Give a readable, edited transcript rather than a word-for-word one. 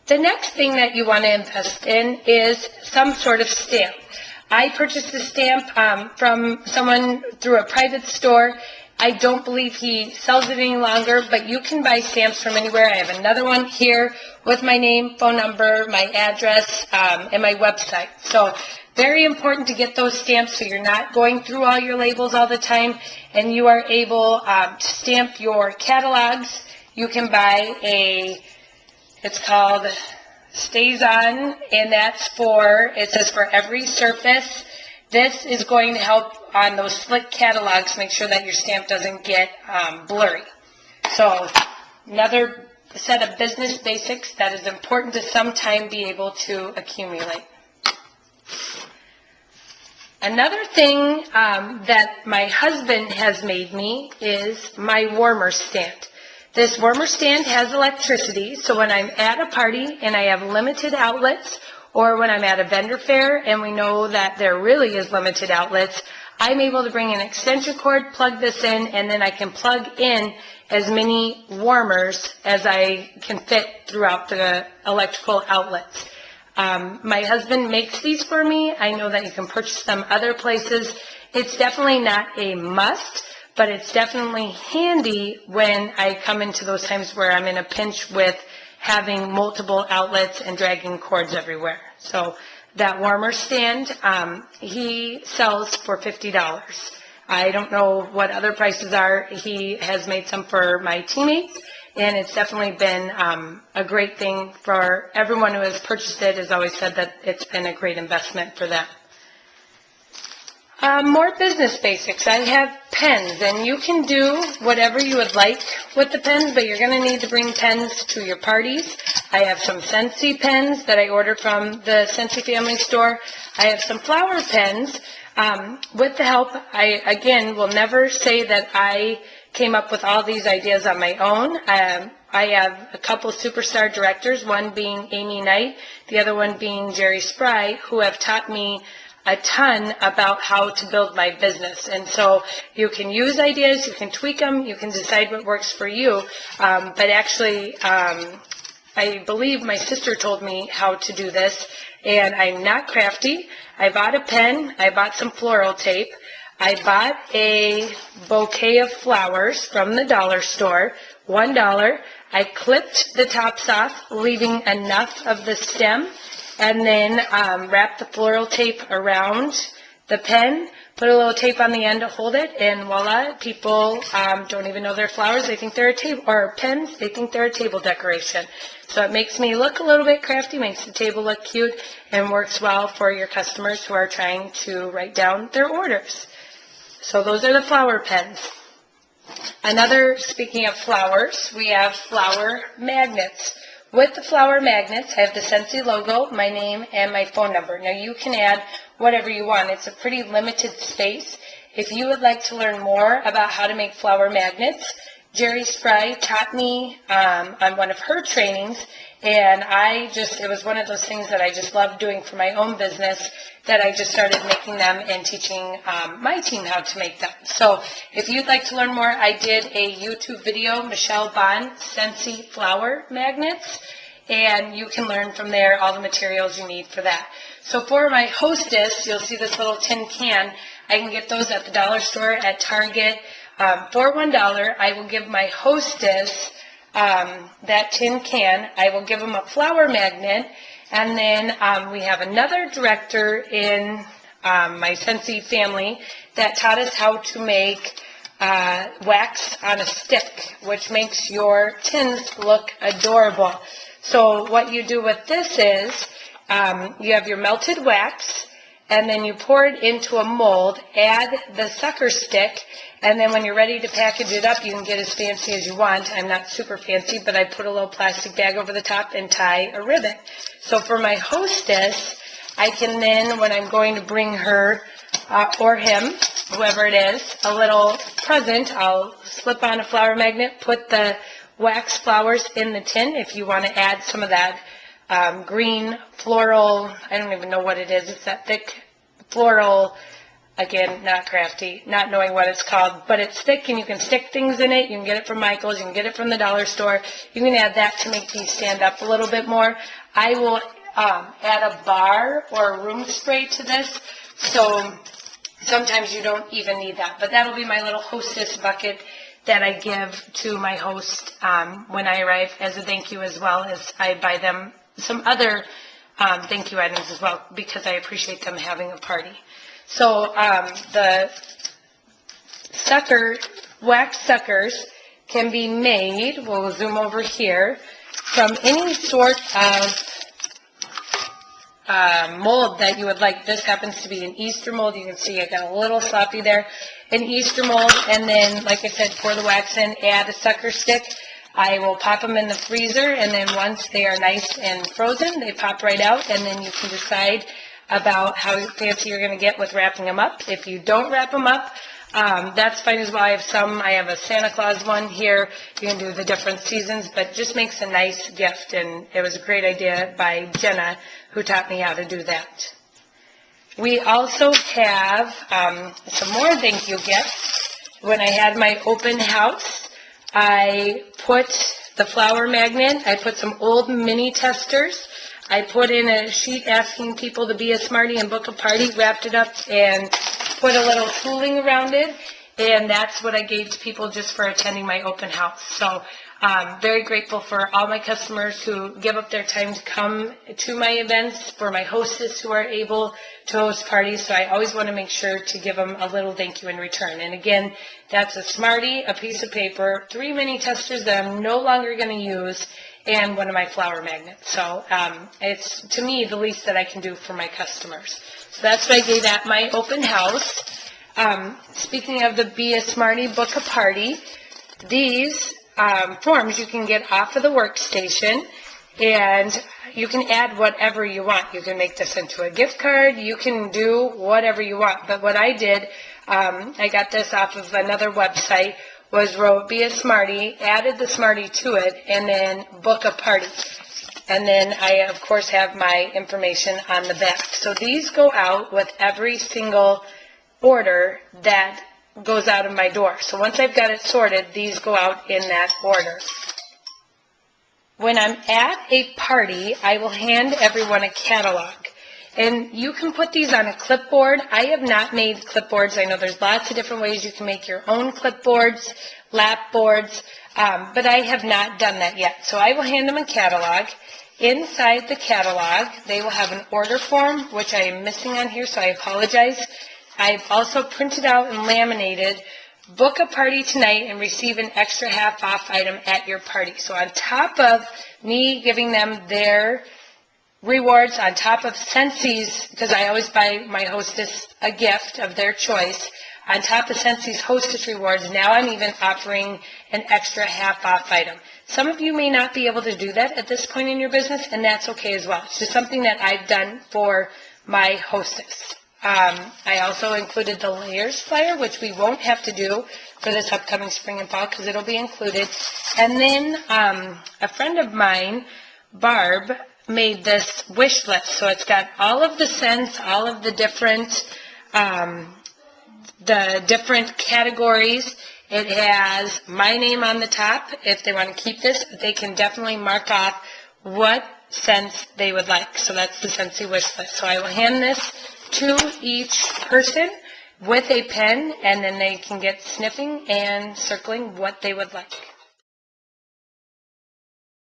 The next thing that you want to invest in is some sort of stamp. I purchased a stamp from someone through a private store. I don't believe he sells it any longer, but you can buy stamps from anywhere. I have another one here with my name, phone number, my address, and my website. So very important to get those stamps so you're not going through all your labels all the time, and you are able to stamp your catalogs. You can buy it's called Stays On, and that's it says for every surface. This is going to help on those slick catalogs, make sure that your stamp doesn't get blurry. So another set of business basics that is important to sometime be able to accumulate. Another thing that my husband has made me is my warmer stand. This warmer stand has electricity, so when I'm at a party and I have limited outlets, or when I'm at a vendor fair and we know that there really is limited outlets, I'm able to bring an extension cord, plug this in, and then I can plug in as many warmers as I can fit throughout the electrical outlets. My husband makes these for me. I know that you can purchase them other places. It's definitely not a must, but it's definitely handy when I come into those times where I'm in a pinch with having multiple outlets and dragging cords everywhere. So that warmer stand, he sells for $50. I don't know what other prices are. He has made some for my teammates, and it's definitely been a great thing for everyone who has purchased it. Has always said that it's been a great investment for them. More business basics. I have pens, and you can do whatever you would like with the pens, but you're going to need to bring pens to your parties. I have some Scentsy pens that I ordered from the Scentsy family store. I have some flower pens. With the help, I, again, will never say that I came up with all these ideas on my own. I have a couple superstar directors, one being Amy Knight, the other one being Jerry Spry, who have taught me a ton about how to build my business. And so you can use ideas, you can tweak them, you can decide what works for you. But actually, I believe my sister told me how to do this, and I'm not crafty. I bought a pen, I bought some floral tape, I bought a bouquet of flowers from the dollar store, $1. I clipped the tops off, leaving enough of the stem, and then wrap the floral tape around the pen, put a little tape on the end to hold it, and voila, people don't even know they're flowers. They think they're a table, or pens, they think they're a table decoration. So it makes me look a little bit crafty, makes the table look cute, and works well for your customers who are trying to write down their orders. So those are the flower pens. Speaking of flowers, we have flower magnets. With the flower magnets, I have the Scentsy logo, my name, and my phone number. Now, you can add whatever you want. It's a pretty limited space. If you would like to learn more about how to make flower magnets, Jerry Spry taught me on one of her trainings, and it was one of those things that I just loved doing for my own business, that I just started making them and teaching my team how to make them. So if you'd like to learn more, I did a YouTube video, Michelle Bond, Scentsy Flower Magnets, and you can learn from there all the materials you need for that. So for my Hostess, you'll see this little tin can. I can get those at the dollar store, at Target, for $1. I will give my Hostess that tin can. I will give them a flower magnet. And then we have another director in my Scentsy family that taught us how to make wax on a stick, which makes your tins look adorable. So what you do with this is you have your melted wax, and then you pour it into a mold, add the sucker stick, and then when you're ready to package it up, you can get as fancy as you want. I'm not super fancy, but I put a little plastic bag over the top and tie a ribbon. So for my Hostess, I can then, when I'm going to bring her or him, whoever it is, a little present, I'll slip on a flower magnet, put the wax flowers in the tin. If you want to add some of that green floral, I don't even know what it is, it's that thick floral Again, not crafty, not knowing what it's called, but it's thick and you can stick things in it. You can get it from Michael's, you can get it from the dollar store. You can add that to make these stand up a little bit more. I will add a bar or a room spray to this, so sometimes you don't even need that. But that'll be my little hostess bucket that I give to my host when I arrive as a thank you, as well as I buy them some other thank you items as well, because I appreciate them having a party. So the wax suckers can be made, we'll zoom over here, from any sort of mold that you would like. This happens to be an Easter mold. You can see I got a little sloppy there. An Easter mold, and then, like I said, pour the wax in, add a sucker stick. I will pop them in the freezer, and then once they are nice and frozen, they pop right out, and then you can decide about how fancy you're going to get with wrapping them up. If you don't wrap them up, that's fine as well. I have a Santa Claus one here. You can do the different seasons, but just makes a nice gift, and it was a great idea by Jenna, who taught me how to do that. We also have some more thank you gifts. When I had my open house, I put the flower magnet, I put some old mini testers, I put in a sheet asking people to be a smarty and book a party, wrapped it up and put a little tooling around it, and that's what I gave to people just for attending my open house. So very grateful for all my customers who give up their time to come to my events, for my hostess who are able to host parties. So I always want to make sure to give them a little thank you in return. And again, that's a Smartie, a piece of paper, 3 mini testers that I'm no longer going to use, and one of my flower magnets. So it's, to me, the least that I can do for my customers. So that's what I gave at my open house. Speaking of the Be a Smarty, Book a Party, these forms you can get off of the workstation, and you can add whatever you want. You can make this into a gift card. You can do whatever you want. But what I did, I got this off of another website, was wrote Be a Smarty, added the Smarty to it, and then book a party. And then I, of course, have my information on the back. So these go out with every single order that goes out of my door. So once I've got it sorted, these go out in that order. When I'm at a party, I will hand everyone a catalog. And you can put these on a clipboard. I have not made clipboards. I know there's lots of different ways you can make your own clipboards, lap boards, but I have not done that yet. So I will hand them a catalog. Inside the catalog, they will have an order form, which I am missing on here, so I apologize. I've also printed out and laminated, book a party tonight and receive an extra half-off item at your party. So on top of me giving them their rewards, on top of Scentsie's, because I always buy my hostess a gift of their choice, on top of Scentsie's hostess rewards, now I'm even offering an extra half-off item. Some of you may not be able to do that at this point in your business, and that's okay as well. It's just something that I've done for my hostess. I also included the layers flyer, which we won't have to do for this upcoming spring and fall because it'll be included. And then a friend of mine, Barb, made this wish list. So it's got all of the scents, all of the different categories. It has my name on the top. If they want to keep this, they can definitely mark off what scents they would like. So that's the Scentsy wish list. So I will hand this to each person with a pen, and then they can get sniffing and circling what they would like.